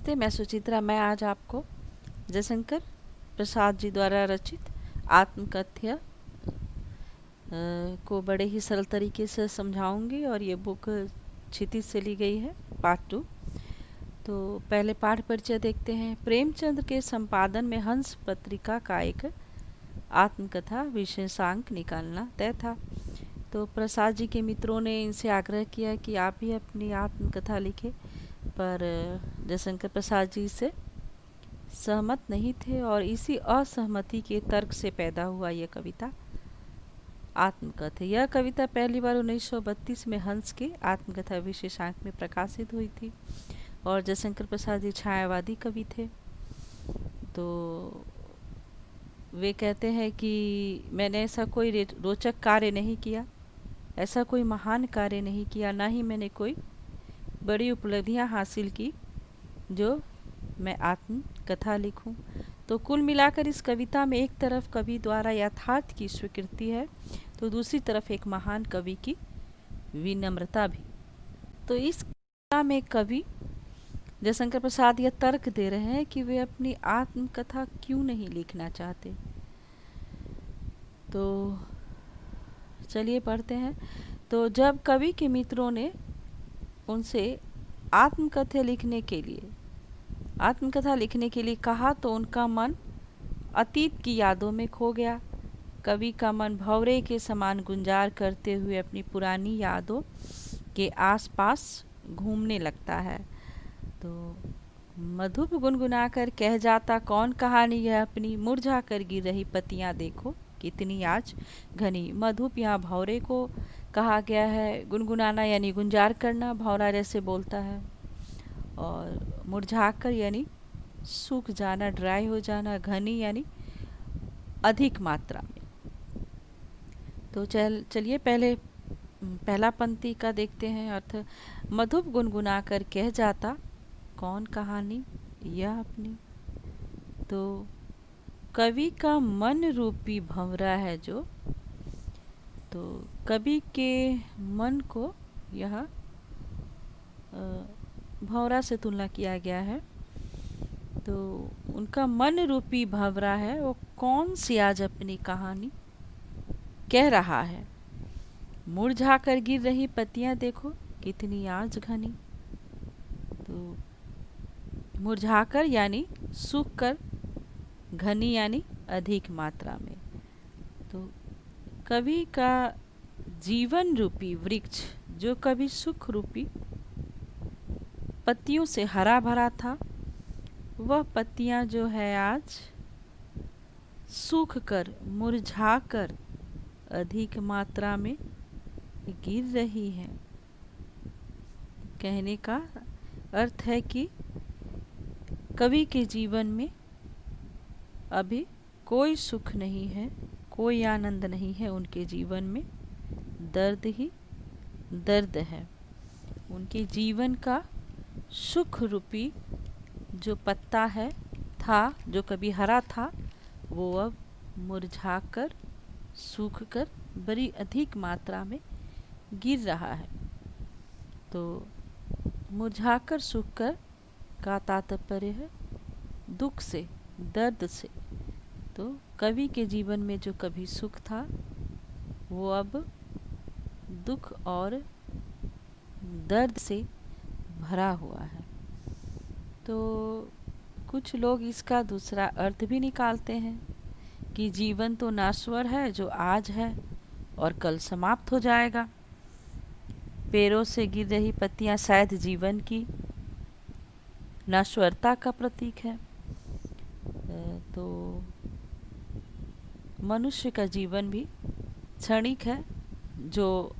नमस्ते, मैं सुचित्रा। मैं आज आपको जयशंकर प्रसाद जी द्वारा रचित आत्मकथ्य को बड़े ही सरल तरीके से समझाऊंगी और ये बुक क्षितिज से ली गई है, पार्ट 2। तो पहले पाठ परिचय देखते हैं। प्रेमचंद के संपादन में हंस पत्रिका का एक आत्मकथा विशेषांक निकालना तय था। तो प्रसाद जी के मित्रों ने इनसे आग्रह किया कि आप भी अपनी आत्मकथा लिखें, पर जयशंकर प्रसाद जी से सहमत नहीं थे और इसी असहमति के तर्क से पैदा हुआ यह कविता आत्मकथा। यह कविता पहली बार 1932 में हंस के आत्मकथा विशेषांक में प्रकाशित हुई थी और जयशंकर प्रसाद जी छायावादी कवि थे। तो वे कहते हैं कि मैंने ऐसा कोई रोचक कार्य नहीं किया, ऐसा कोई महान कार्य नहीं किया, ना ही मैंने कोई बड़ी उपलब्धियां हासिल की जो मैं आत्मकथा लिखूं। तो कुल मिलाकर इस कविता में एक तरफ कवि द्वारा यथार्थ की स्वीकृति है, तो दूसरी तरफ एक महान कवि की विनम्रता भी। तो इस कविता में कवि जयशंकर प्रसाद यह तर्क दे रहे हैं कि वे अपनी आत्मकथा क्यों नहीं लिखना चाहते। तो चलिए पढ़ते हैं। तो जब कवि के मित्रों ने उनसे आत्मकथा लिखने के लिए कहा तो उनका मन अतीत की यादों में खो गया। कवि का मन भंवरे के समान गुंजार करते हुए अपनी पुरानी यादों के आसपास घूमने लगता है। तो मधुप गुनगुनाकर कह जाता, कौन कहानी है अपनी, मुरझा कर गिर रही पत्तियां देखो कितनी आज घनी। मधुप यहाँ भंवरे को कहा गया है। गुनगुनाना यानी गुंजार करना, भंवरा जैसे बोलता है, और मुरझाकर यानी सूख जाना, ड्राई हो जाना, घनी यानी अधिक मात्रा में। तो चलिए पहला पंक्ति का देखते हैं अर्थ। मधुप गुनगुना कर कह जाता, कौन कहानी यह अपनी। तो कवि का मन रूपी भंवरा है जो, तो कवि के मन को यह भंवरा से तुलना किया गया है। तो उनका मन रूपी भंवरा है, वो कौन सी आज अपनी कहानी कह रहा है। मुरझा कर गिर रही पत्तियां देखो कितनी आज घनी। तो मुरझाकर यानी सूख कर, घनी यानी अधिक मात्रा में। तो कवि का जीवन रूपी वृक्ष जो कभी सुख रूपी पत्तियों से हरा भरा था, वह पत्तियां जो है आज सूख कर, मुरझा कर अधिक मात्रा में गिर रही हैं। कहने का अर्थ है कि कवि के जीवन में अभी कोई सुख नहीं है, कोई आनंद नहीं है। उनके जीवन में दर्द ही दर्द है। उनके जीवन का सुख रूपी जो पत्ता है था, जो कभी हरा था, वो अब मुरझा कर, सूख कर बड़ी अधिक मात्रा में गिर रहा है। तो मुरझाकर, सूख कर का तात्पर्य है दुख से, दर्द से। तो कवि के जीवन में जो कभी सुख था, वो अब दुख और दर्द से भरा हुआ है। तो कुछ लोग इसका दूसरा अर्थ भी निकालते हैं कि जीवन तो नश्वर है, जो आज है और कल समाप्त हो जाएगा। पेड़ों से गिर रही पत्तियां शायद जीवन की नश्वरता का प्रतीक है। तो मनुष्य का जीवन भी क्षणिक है, जो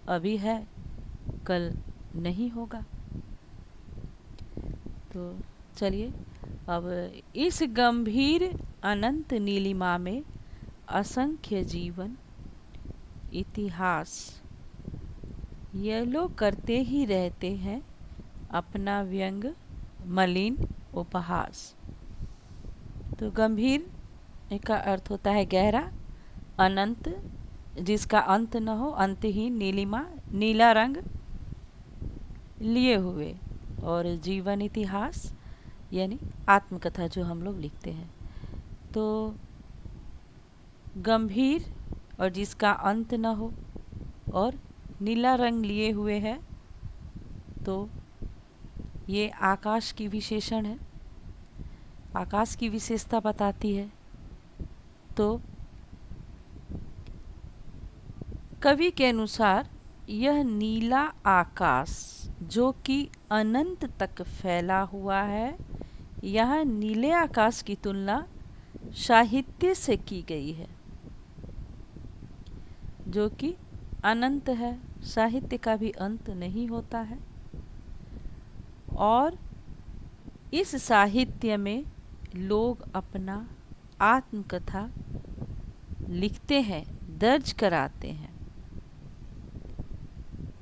अभी है कल नहीं होगा। तो चलिए अब इस गंभीर अनंत नीलिमा में असंख्य जीवन इतिहास ये लोग करते ही रहते हैं अपना व्यंग मलिन उपहास। तो गंभीर का अर्थ होता है गहरा, अनंत जिसका अंत न हो, अंतहीन, नीलिमा नीला रंग लिए हुए, और जीवन इतिहास यानी आत्मकथा जो हम लोग लिखते हैं। तो गंभीर और जिसका अंत न हो और नीला रंग लिए हुए है, तो ये आकाश की विशेषण है, आकाश की विशेषता बताती है। तो कवि के अनुसार यह नीला आकाश जो कि अनंत तक फैला हुआ है, यह नीले आकाश की तुलना साहित्य से की गई है जो कि अनंत है। साहित्य का भी अंत नहीं होता है और इस साहित्य में लोग अपना आत्मकथा लिखते हैं, दर्ज कराते हैं।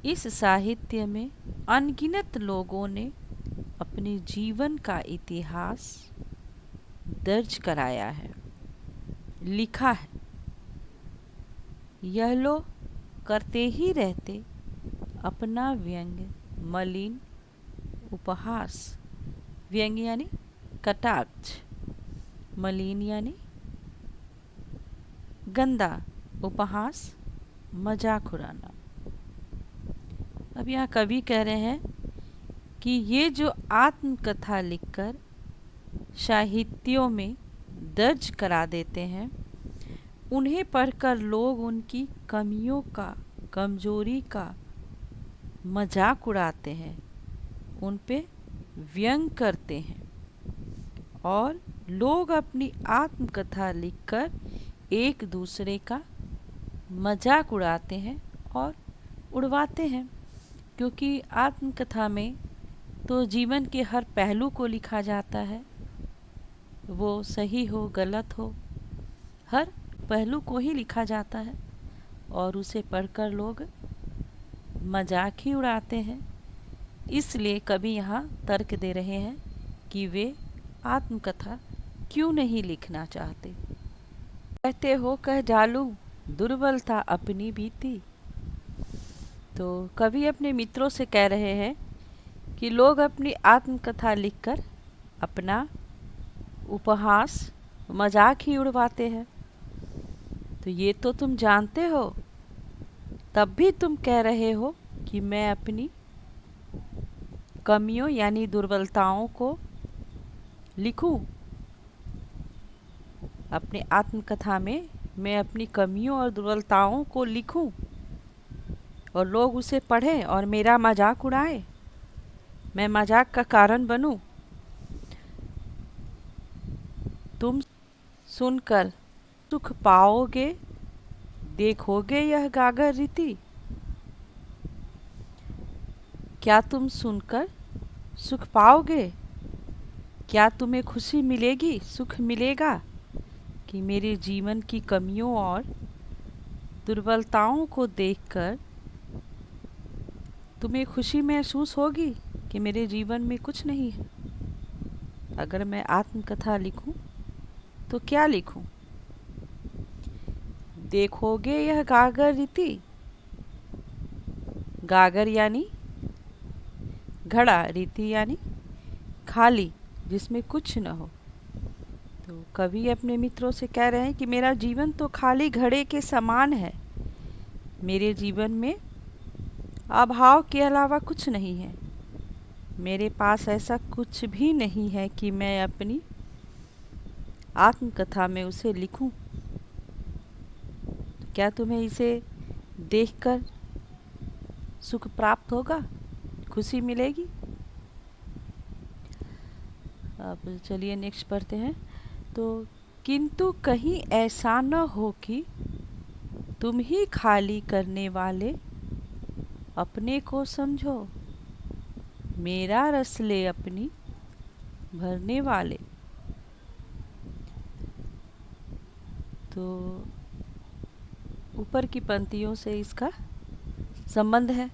इस साहित्य में अनगिनत लोगों ने अपने जीवन का इतिहास दर्ज कराया है, लिखा है। यह लोग करते ही रहते अपना व्यंग्य, मलिन, उपहास। व्यंग्य यानी कटाक्ष, मलिन यानी गंदा, उपहास मजाक उड़ाना। अब यहाँ कवि कह रहे हैं कि ये जो आत्मकथा लिखकर साहित्यों में दर्ज करा देते हैं, उन्हें पढ़कर लोग उनकी कमियों का, कमजोरी का मजाक उड़ाते हैं, उन पे व्यंग करते हैं और लोग अपनी आत्मकथा लिखकर एक दूसरे का मजाक उड़ाते हैं और उड़वाते हैं। क्योंकि आत्मकथा में तो जीवन के हर पहलू को लिखा जाता है, वो सही हो गलत हो, हर पहलू को ही लिखा जाता है और उसे पढ़कर लोग मजाक ही उड़ाते हैं। इसलिए कवि यहाँ तर्क दे रहे हैं कि वे आत्मकथा क्यों नहीं लिखना चाहते। कहते हो कह डालूं दुर्बलता अपनी बीती। तो कवि अपने मित्रों से कह रहे हैं कि लोग अपनी आत्मकथा लिखकर अपना उपहास, मजाक ही उड़वाते हैं। तो ये तो तुम जानते हो, तब भी तुम कह रहे हो कि मैं अपनी कमियों यानी दुर्बलताओं को लिखूं। अपने आत्मकथा में मैं अपनी कमियों और दुर्बलताओं को लिखूं और लोग उसे पढ़ें और मेरा मजाक उड़ाएं, मैं मजाक का कारण बनूं। तुम सुनकर सुख पाओगे, देखोगे यह गागर रीति। क्या तुम सुनकर सुख पाओगे? क्या तुम्हें खुशी मिलेगी, सुख मिलेगा कि मेरे जीवन की कमियों और दुर्बलताओं को देखकर तुम्हें खुशी महसूस होगी कि मेरे जीवन में कुछ नहीं है? अगर मैं आत्मकथा लिखूं तो क्या लिखूं? देखोगे यह गागर रीति। गागर यानी घड़ा, रीति यानी खाली, जिसमें कुछ न हो। तो कवि अपने मित्रों से कह रहे हैं कि मेरा जीवन तो खाली घड़े के समान है, मेरे जीवन में अभाव के अलावा कुछ नहीं है। मेरे पास ऐसा कुछ भी नहीं है कि मैं अपनी आत्मकथा में उसे लिखूं। क्या तुम्हें इसे देखकर सुख प्राप्त होगा, खुशी मिलेगी? अब चलिए नेक्स्ट पढ़ते हैं। तो किंतु कहीं ऐसा न हो कि तुम ही खाली करने वाले अपने को समझो, मेरा रस ले अपनी भरने वाले। तो ऊपर की पंक्तियों से इसका संबंध है।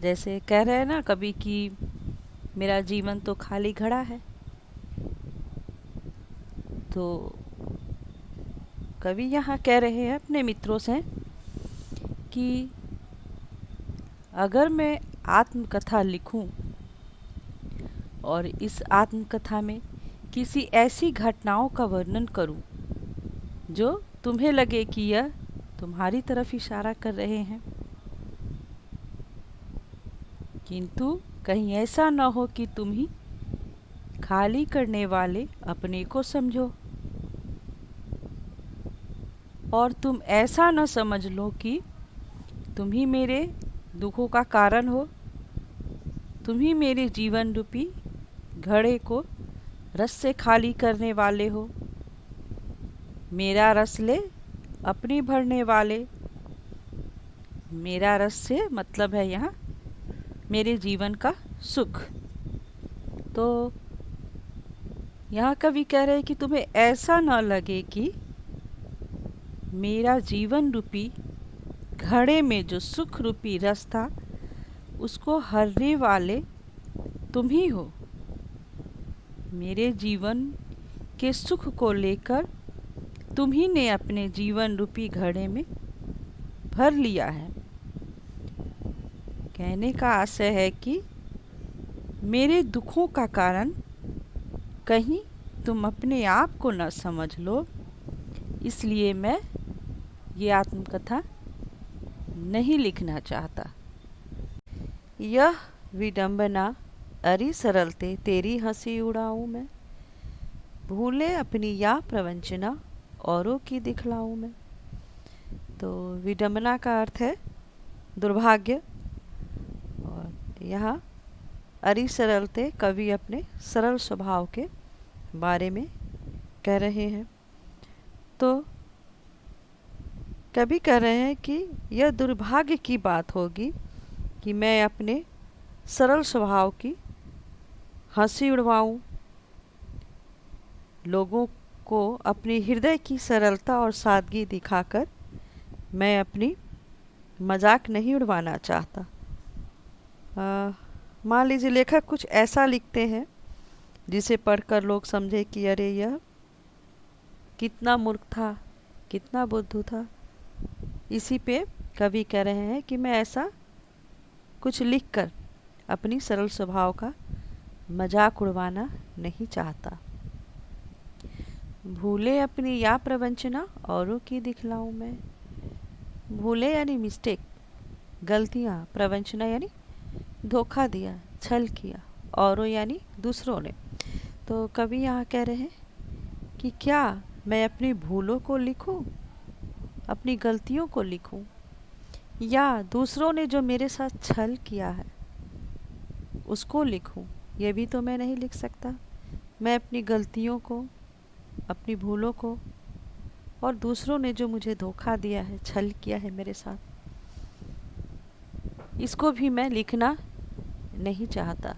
जैसे कह रहे हैं ना कभी कि मेरा जीवन तो खाली घड़ा है, तो कवि यहाँ कह रहे हैं अपने मित्रों से कि अगर मैं आत्मकथा लिखूं और इस आत्मकथा में किसी ऐसी घटनाओं का वर्णन करूं जो तुम्हें लगे कि यह तुम्हारी तरफ इशारा कर रहे हैं, किंतु कहीं ऐसा न हो कि तुम ही खाली करने वाले अपने को समझो और तुम ऐसा न समझ लो कि तुम ही मेरे दुखों का कारण हो, तुम ही मेरे जीवन रूपी घड़े को रस से खाली करने वाले हो। मेरा रस ले अपनी भरने वाले। मेरा रस से मतलब है यहाँ मेरे जीवन का सुख। तो यहाँ कवि कह रहे हैं कि तुम्हें ऐसा न लगे कि मेरा जीवन रूपी घड़े में जो सुख रूपी रस था उसको हरने वाले तुम ही हो। मेरे जीवन के सुख को लेकर तुम ही ने अपने जीवन रूपी घड़े में भर लिया है। कहने का आशय है कि मेरे दुखों का कारण कहीं तुम अपने आप को न समझ लो, इसलिए मैं ये आत्मकथा नहीं लिखना चाहता। यह विडंबना अरी सरलते तेरी हंसी उड़ाऊं मैं, भूले अपनी या प्रवंचना औरों की दिखलाऊं मैं। तो विडंबना का अर्थ है दुर्भाग्य, और यहाँ अरी सरलते कवि अपने सरल स्वभाव के बारे में कह रहे हैं। तो कवि कह रहे हैं कि यह दुर्भाग्य की बात होगी कि मैं अपने सरल स्वभाव की हंसी उड़वाऊं, लोगों को अपने हृदय की सरलता और सादगी दिखाकर मैं अपनी मजाक नहीं उड़वाना चाहता। मान लीजिए लेखक कुछ ऐसा लिखते हैं जिसे पढ़कर लोग समझे कि अरे यह कितना मूर्ख था, कितना बुद्धू था। इसी पे कवि कह रहे हैं कि मैं ऐसा कुछ लिखकर अपनी सरल स्वभाव का मजाक उड़वाना नहीं चाहता। भूले अपनी या प्रवंचना औरों की दिखलाऊं मैं। भूले यानी मिस्टेक, गलतियाँ, प्रवंचना यानी धोखा दिया, छल किया, औरों यानी दूसरों ने। तो कवि यहाँ कह रहे हैं कि क्या मैं अपनी भूलों को लिखूं, अपनी गलतियों को लिखूं, या दूसरों ने जो मेरे साथ छल किया है उसको लिखूं। ये भी तो मैं नहीं लिख सकता। मैं अपनी गलतियों को, अपनी भूलों को और दूसरों ने जो मुझे धोखा दिया है, छल किया है मेरे साथ, इसको भी मैं लिखना नहीं चाहता।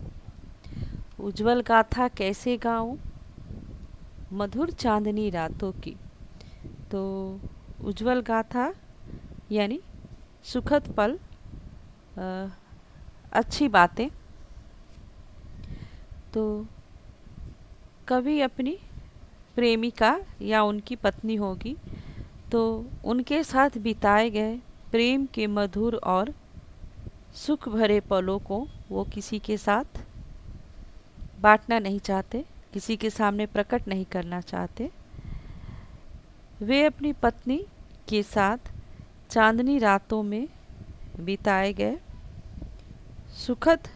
उज्जवल गाथा कैसे गाऊं मधुर चांदनी रातों की। तो उज्जवल गाथा यानी सुखद पल, अच्छी बातें। तो कवि अपनी प्रेमिका या उनकी पत्नी होगी तो उनके साथ बिताए गए प्रेम के मधुर और सुख भरे पलों को वो किसी के साथ बांटना नहीं चाहते, किसी के सामने प्रकट नहीं करना चाहते। वे अपनी पत्नी के साथ चांदनी रातों में बिताए गए सुखद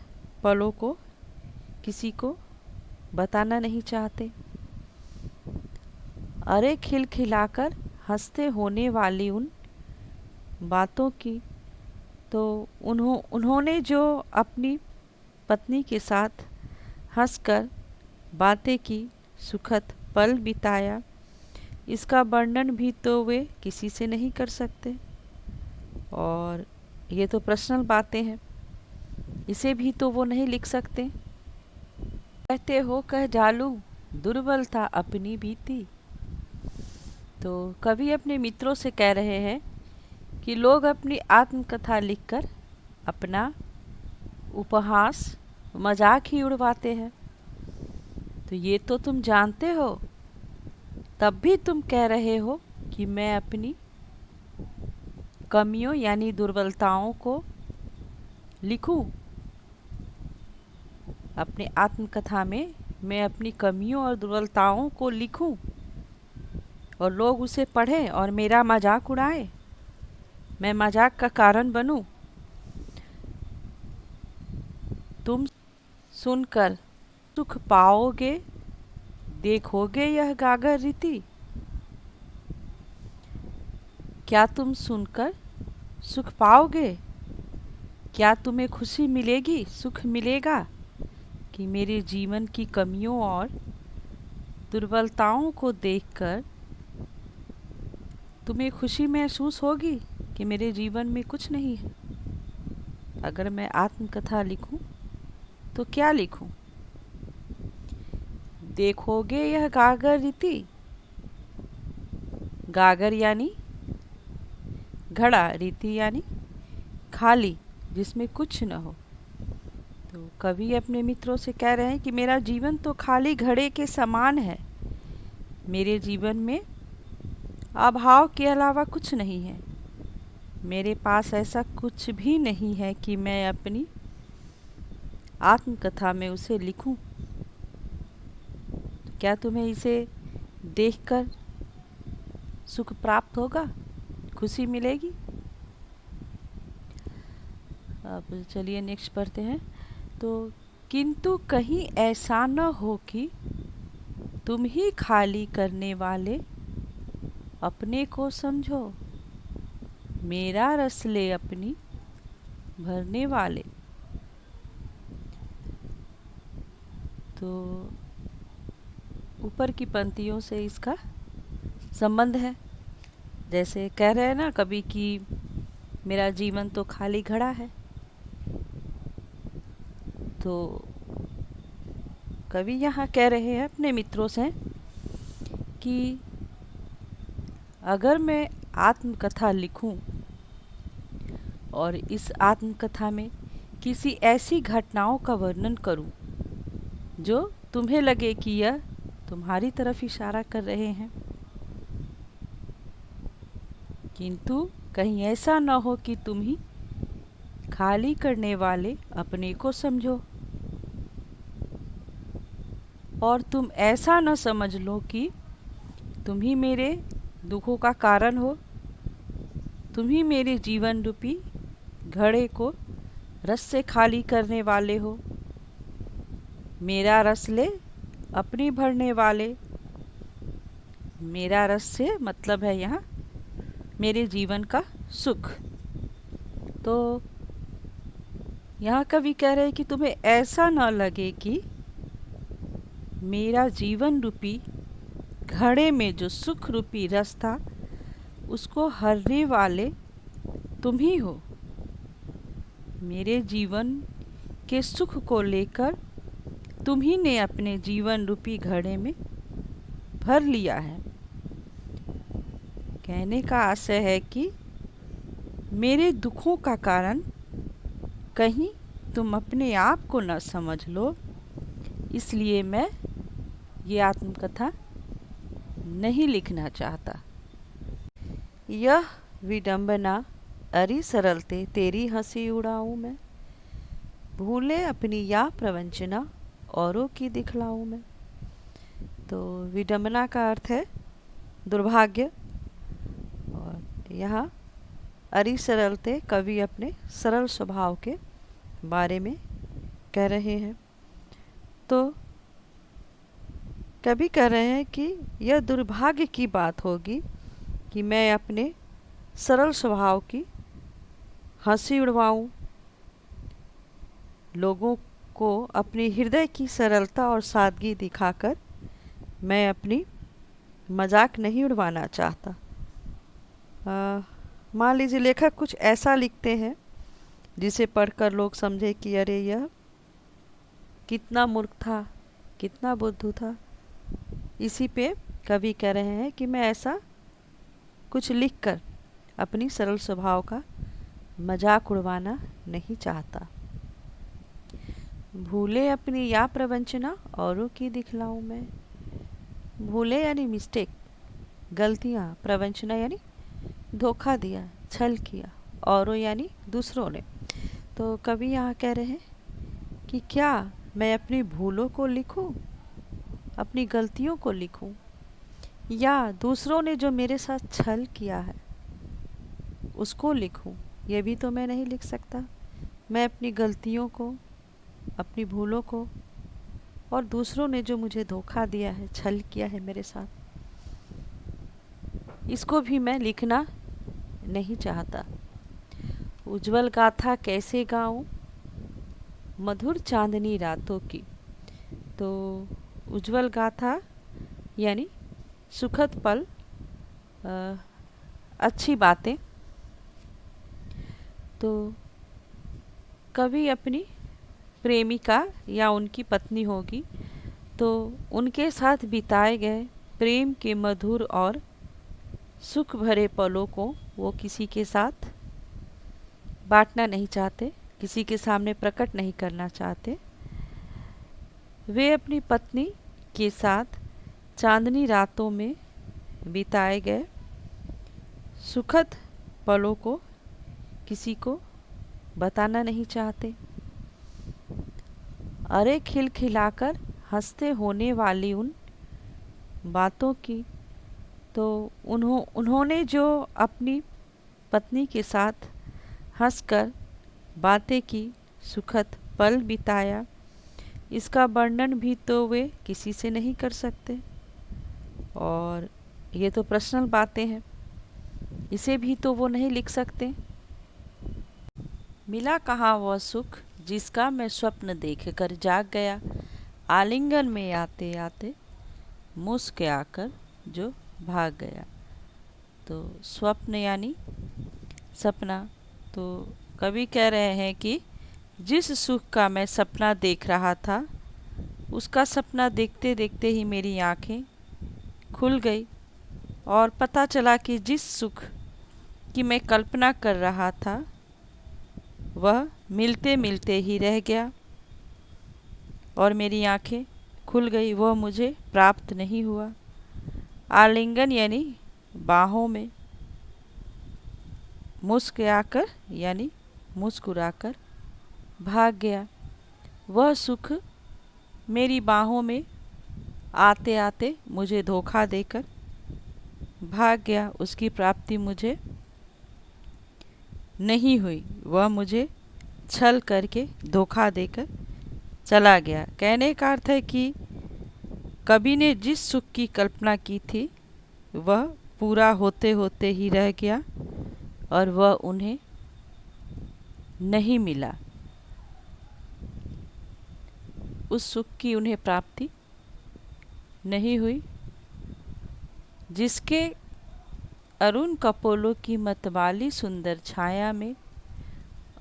पलों को किसी को बताना नहीं चाहते। अरे खिलखिलाकर हंसते होने वाली उन बातों की। तो उन्होंने जो अपनी पत्नी के साथ हंसकर बातें की, सुखद पल बिताया, इसका वर्णन भी तो वे किसी से नहीं कर सकते। और ये तो पर्सनल बातें हैं, इसे भी तो वो नहीं लिख सकते। कहते हो कह डालूं दुर्बलता अपनी बीती। तो कवि अपने मित्रों से कह रहे हैं कि लोग अपनी आत्मकथा लिखकर अपना उपहास, मजाक ही उड़वाते हैं। तो ये तो तुम जानते हो, तब भी तुम कह रहे हो कि मैं अपनी कमियों यानी दुर्बलताओं को लिखूं। अपने आत्मकथा में मैं अपनी कमियों और दुर्बलताओं को लिखूं और लोग उसे पढ़ें और मेरा मजाक उड़ाएं, मैं मजाक का कारण बनूं? तुम सुनकर सुख पाओगे, देखोगे यह गागर रीति? क्या तुम सुनकर सुख पाओगे? क्या तुम्हें खुशी मिलेगी, सुख मिलेगा कि मेरे जीवन की कमियों और दुर्बलताओं को देखकर तुम्हें खुशी महसूस होगी कि मेरे जीवन में कुछ नहीं है? अगर मैं आत्मकथा लिखूं तो क्या लिखूं? देखोगे यह गागर रीति। गागर यानी घड़ा, रीति यानी खाली, जिसमें कुछ न हो। तो कवि अपने मित्रों से कह रहे हैं कि मेरा जीवन तो खाली घड़े के समान है, मेरे जीवन में अभाव के अलावा कुछ नहीं है, मेरे पास ऐसा कुछ भी नहीं है कि मैं अपनी आत्मकथा में उसे लिखूं। तो क्या तुम्हें इसे देखकर सुख प्राप्त होगा, खुशी मिलेगी? अब चलिए नेक्स्ट पढ़ते हैं। तो किंतु कहीं ऐसा न हो कि तुम ही खाली करने वाले अपने को समझो, मेरा रस ले अपनी भरने वाले। तो ऊपर की पंक्तियों से इसका संबंध है। जैसे कह रहे हैं ना कभी कि मेरा जीवन तो खाली घड़ा है, तो कवि यहाँ कह रहे हैं अपने मित्रों से कि अगर मैं आत्मकथा लिखूं और इस आत्मकथा में किसी ऐसी घटनाओं का वर्णन करूं जो तुम्हें लगे कि यह तुम्हारी तरफ इशारा कर रहे हैं, किंतु कहीं ऐसा न हो कि तुम ही खाली करने वाले अपने को समझो और तुम ऐसा न समझ लो कि तुम ही मेरे दुखों का कारण हो, तुम ही मेरे जीवन रूपी घड़े को रस से खाली करने वाले हो, मेरा रस ले अपनी भरने वाले। मेरा रस से मतलब है यहाँ मेरे जीवन का सुख। तो यहाँ कवि कह रहे हैं कि तुम्हें ऐसा न लगे कि मेरा जीवन रूपी घड़े में जो सुख रूपी रस था उसको हरने वाले तुम ही हो। मेरे जीवन के सुख को लेकर तुम ही ने अपने जीवन रूपी घड़े में भर लिया है। कहने का आशय है कि मेरे दुखों का कारण कहीं तुम अपने आप को न समझ लो, इसलिए मैं ये आत्मकथा नहीं लिखना चाहता। यह विडंबना अरी सरलते तेरी हंसी उड़ाऊं मैं, भूले अपनी या प्रवंचना औरों की दिखलाऊं मैं। तो विडंबना का अर्थ है दुर्भाग्य, और यहाँ अरी सरलते कवि अपने सरल स्वभाव के बारे में कह रहे हैं। तो कवि कह रहे हैं कि यह दुर्भाग्य की बात होगी कि मैं अपने सरल स्वभाव की हंसी उड़वाऊं, लोगों को अपनी हृदय की सरलता और सादगी दिखाकर मैं अपनी मजाक नहीं उड़वाना चाहता। मान लीजिए लेखक कुछ ऐसा लिखते हैं जिसे पढ़कर लोग समझे कि अरे यह कितना मूर्ख था, कितना बुद्धू था। इसी पे कवि कह रहे हैं कि मैं ऐसा कुछ लिखकर अपनी सरल स्वभाव का मजाक उड़वाना नहीं चाहता। भूले अपनी या प्रवंचना औरों की दिखलाऊं मैं। भूले यानी मिस्टेक, गलतियाँ, प्रवंचना यानी धोखा दिया, छल किया, औरों यानी दूसरों ने। तो कवि यहाँ कह रहे हैं कि क्या मैं अपनी भूलों को लिखूं, अपनी गलतियों को लिखूं, या दूसरों ने जो मेरे साथ छल किया है उसको लिखूं? ये भी तो मैं नहीं लिख सकता। मैं अपनी गलतियों को, अपनी भूलों को, और दूसरों ने जो मुझे धोखा दिया है, छल किया है मेरे साथ, इसको भी मैं लिखना नहीं चाहता। उज्जवल गाथा कैसे गाऊं मधुर चांदनी रातों की। तो उज्जवल गाथा यानी सुखद पल, अच्छी बातें। तो कभी अपनी प्रेमिका या उनकी पत्नी होगी तो उनके साथ बिताए गए प्रेम के मधुर और सुख भरे पलों को वो किसी के साथ बांटना नहीं चाहते, किसी के सामने प्रकट नहीं करना चाहते। वे अपनी पत्नी के साथ चांदनी रातों में बिताए गए सुखद पलों को किसी को बताना नहीं चाहते। अरे खिलखिलाकर हंसते होने वाली उन बातों की, तो उन्होंने जो अपनी पत्नी के साथ हंसकर बातें की, सुखद पल बिताया, इसका वर्णन भी तो वे किसी से नहीं कर सकते। और ये तो पर्सनल बातें हैं, इसे भी तो वो नहीं लिख सकते। मिला कहाँ वह सुख जिसका मैं स्वप्न देख कर जाग गया, आलिंगन में आते आते मुस्क आकर जो भाग गया। तो स्वप्न यानी सपना। तो कवि कह रहे हैं कि जिस सुख का मैं सपना देख रहा था, उसका सपना देखते देखते ही मेरी आँखें खुल गई और पता चला कि जिस सुख की मैं कल्पना कर रहा था वह मिलते मिलते ही रह गया और मेरी आँखें खुल गई, वह मुझे प्राप्त नहीं हुआ। आलिंगन यानी बाहों में, मुस्क आकर यानी मुस्कुराकर भाग गया। वह सुख मेरी बाहों में आते आते मुझे धोखा देकर भाग गया, उसकी प्राप्ति मुझे नहीं हुई, वह मुझे छल करके धोखा देकर चला गया। कहने का अर्थ है कि कवि ने जिस सुख की कल्पना की थी वह पूरा होते होते ही रह गया और वह उन्हें नहीं मिला, उस सुख की उन्हें प्राप्ति नहीं हुई जिसके अरुण कपोलों की मतवाली सुंदर छाया में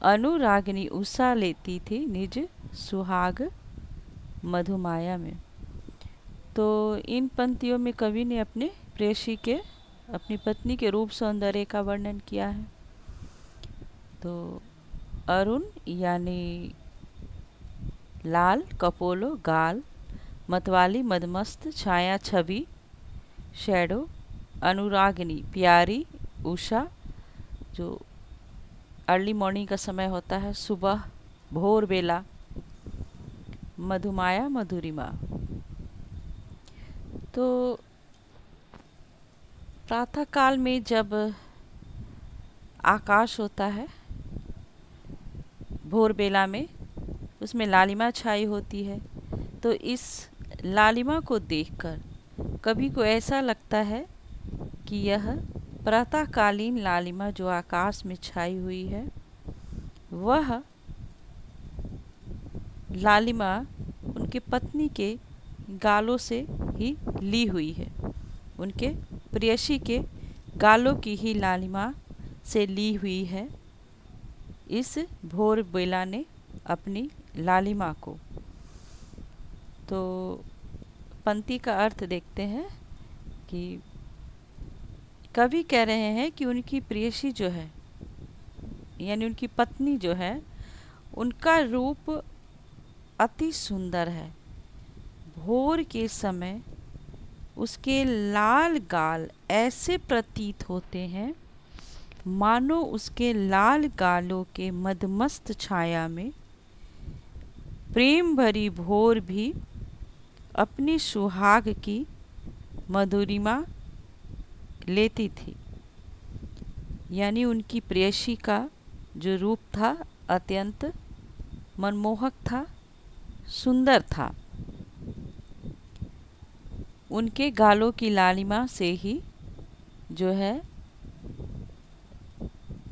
अनुरागिनी उषा लेती थी निज सुहाग मधुमाया में। तो इन पंक्तियों में कवि ने अपने प्रेयसी के, अपनी पत्नी के रूप सौंदर्य का वर्णन किया है। तो अरुण यानी लाल, कपोलो गाल, मतवाली मदमस्त छाया छवि शैडो, अनुरागिनी प्यारी, उषा जो अर्ली मॉर्निंग का समय होता है, सुबह भोर बेला, मधुमाया मधुरिमा। तो प्रातः काल में जब आकाश होता है भोर बेला में, उसमें लालिमा छाई होती है। तो इस लालिमा को देखकर कभी को ऐसा लगता है कि यह प्रातःकालीन लालिमा जो आकाश में छाई हुई है, वह लालिमा उनके पत्नी के गालों से ही ली हुई है, उनके प्रेयसी के गालों की ही लालिमा से ली हुई है इस भोर बेला ने अपनी लालिमा को। तो पंक्ति का अर्थ देखते हैं कि कवि कह रहे हैं कि उनकी प्रेयसी जो है यानी उनकी पत्नी जो है, उनका रूप अति सुंदर है। भोर के समय उसके लाल गाल ऐसे प्रतीत होते हैं मानो उसके लाल गालों के मदमस्त छाया में प्रेम भरी भोर भी अपनी सुहाग की मधुरिमा लेती थी। यानी उनकी प्रेयसी का जो रूप था अत्यंत मनमोहक था, सुंदर था। उनके गालों की लालिमा से ही जो है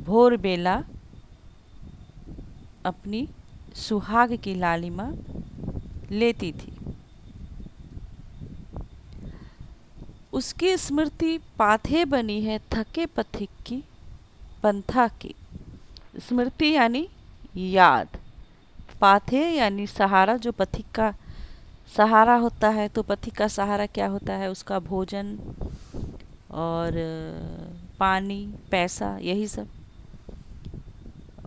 भोर बेला अपनी सुहाग की लालिमा लेती थी। उसकी स्मृति पाथे बनी है थके पथिक की पंथा की। स्मृति यानी याद, पाथे यानी सहारा, जो पथिक का सहारा होता है। तो पथिक का सहारा क्या होता है? उसका भोजन और पानी, पैसा, यही सब।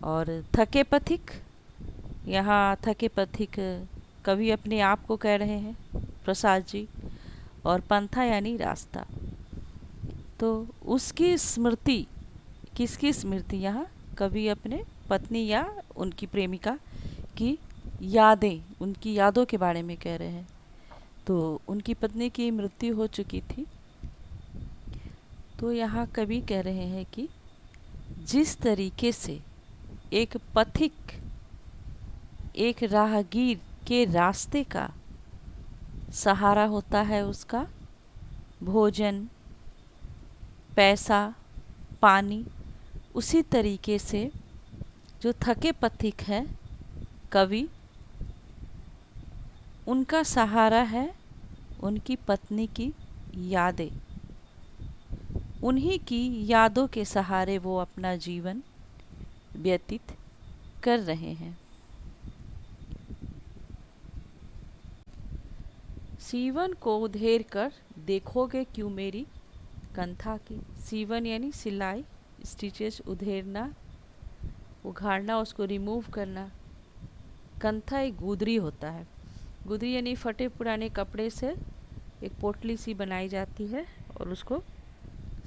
और थके पथिक, यहाँ थके पथिक कवि अपने आप को कह रहे हैं, प्रसाद जी। और पंथा यानी रास्ता। तो उसकी स्मृति, किसकी स्मृति? यहाँ कवि अपने पत्नी या उनकी प्रेमिका की यादें, उनकी यादों के बारे में कह रहे हैं। तो उनकी पत्नी की मृत्यु हो चुकी थी। तो यहाँ कवि कह रहे हैं कि जिस तरीके से एक पथिक, एक राहगीर के रास्ते का सहारा होता है उसका भोजन, पैसा, पानी, उसी तरीके से जो थके पथिक है कवि, उनका सहारा है उनकी पत्नी की यादें। उन्हीं की यादों के सहारे वो अपना जीवन व्यतीत कर रहे हैं। सीवन को उधेर कर देखोगे क्यों मेरी कंथा की। सीवन यानी सिलाई, स्टिचेस, उधेरना, उघाड़ना, उसको रिमूव करना। कंथा एक गुदरी होता है। गुदरी यानी फटे पुराने कपड़े से एक पोटली सी बनाई जाती है और उसको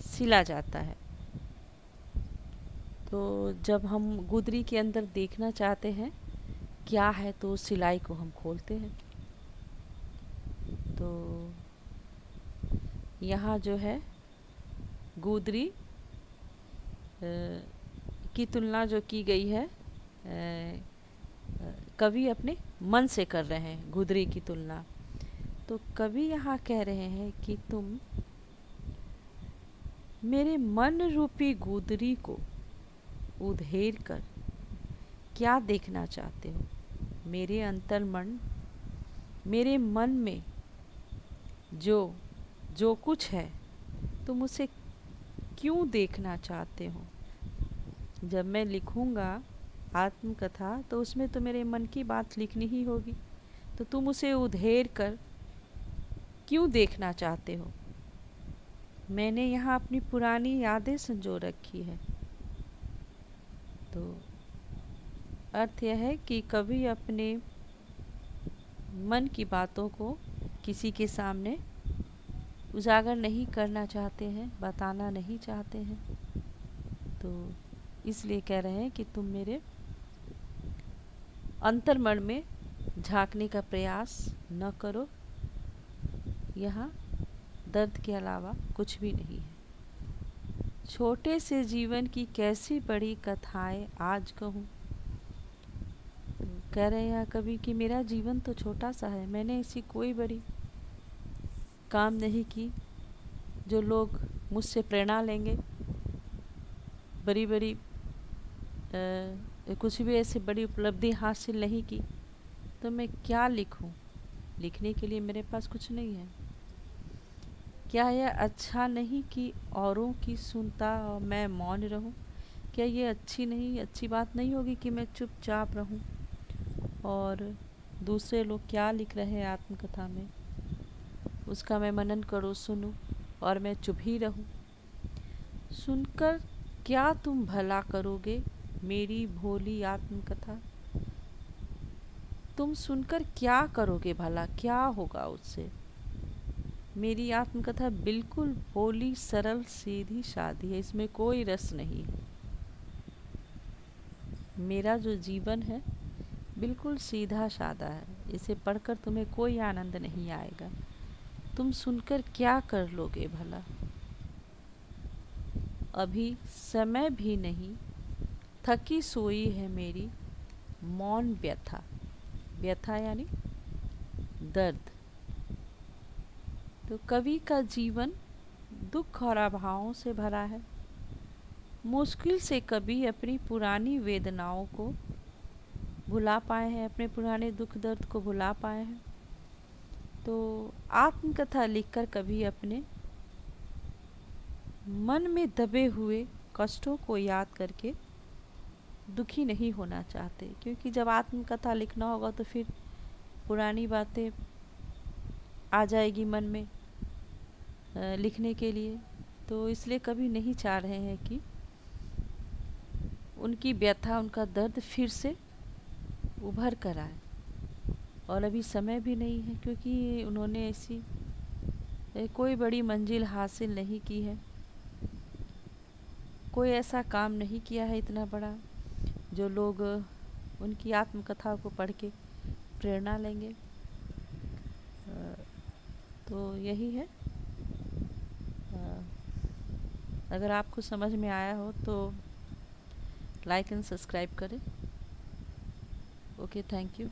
सिला जाता है। तो जब हम गुदरी के अंदर देखना चाहते हैं क्या है, तो सिलाई को हम खोलते हैं। तो यहाँ जो है गुदरी की तुलना जो की गई है, कवि अपने मन से कर रहे हैं गुदरी की तुलना। तो कवि यहाँ कह रहे हैं कि तुम मेरे मन रूपी गुदरी को उधेर कर क्या देखना चाहते हो। मेरे अंतर्मन, मेरे मन में जो कुछ है तुम उसे क्यों देखना चाहते हो। जब मैं लिखूँगा आत्मकथा तो उसमें तो मेरे मन की बात लिखनी ही होगी, तो तुम उसे उधेर कर क्यों देखना चाहते हो। मैंने यहाँ अपनी पुरानी यादें संजो रखी है। तो अर्थ यह है कि कवि अपने मन की बातों को किसी के सामने उजागर नहीं करना चाहते हैं, बताना नहीं चाहते हैं। तो इसलिए कह रहे हैं कि तुम मेरे अंतर्मन में झांकने का प्रयास न करो। यहाँ दर्द के अलावा कुछ भी नहीं है। छोटे से जीवन की कैसी बड़ी कथाएं आज कहूँ। कह रहे हैं कभी कि मेरा जीवन तो छोटा सा है, मैंने ऐसी कोई बड़ी काम नहीं की जो लोग मुझसे प्रेरणा लेंगे। बड़ी बड़ी कुछ भी ऐसी बड़ी उपलब्धि हासिल नहीं की, तो मैं क्या लिखूं। लिखने के लिए मेरे पास कुछ नहीं है। क्या यह अच्छा नहीं कि औरों की सुनता और मैं मौन रहूं। क्या ये अच्छी बात नहीं होगी कि मैं चुपचाप रहूं और दूसरे लोग क्या लिख रहे हैं आत्मकथा में उसका मैं मनन करूं, सुनूं और मैं चुप ही रहूं। सुनकर क्या तुम भला करोगे मेरी भोली आत्मकथा। तुम सुनकर क्या करोगे भला, क्या होगा उससे। मेरी आत्मकथा बिल्कुल भोली, सरल, सीधी सादी है, इसमें कोई रस नहीं है। मेरा जो जीवन है बिल्कुल सीधा साधा है। इसे पढ़कर तुम्हें कोई आनंद नहीं आएगा। तुम सुनकर क्या कर लोगे भला। अभी समय भी नहीं, थकी सोई है मेरी मौन व्यथा। व्यथा यानी दर्द। तो कवि का जीवन दुख और अभावों से भरा है। मुश्किल से कभी अपनी पुरानी वेदनाओं को भुला पाए हैं, अपने पुराने दुख दर्द को भुला पाए हैं। तो आत्मकथा लिखकर कभी अपने मन में दबे हुए कष्टों को याद करके दुखी नहीं होना चाहते, क्योंकि जब आत्मकथा लिखना होगा तो फिर पुरानी बातें आ जाएगी मन में लिखने के लिए। तो इसलिए कभी नहीं चाह रहे हैं कि उनकी व्यथा, उनका दर्द फिर से उभर कर आए। और अभी समय भी नहीं है, क्योंकि उन्होंने ऐसी कोई बड़ी मंजिल हासिल नहीं की है, कोई ऐसा काम नहीं किया है इतना बड़ा जो लोग उनकी आत्मकथा को पढ़ के प्रेरणा लेंगे। तो यही है। अगर आपको समझ में आया हो तो लाइक एंड सब्सक्राइब करें। Okay, thank you.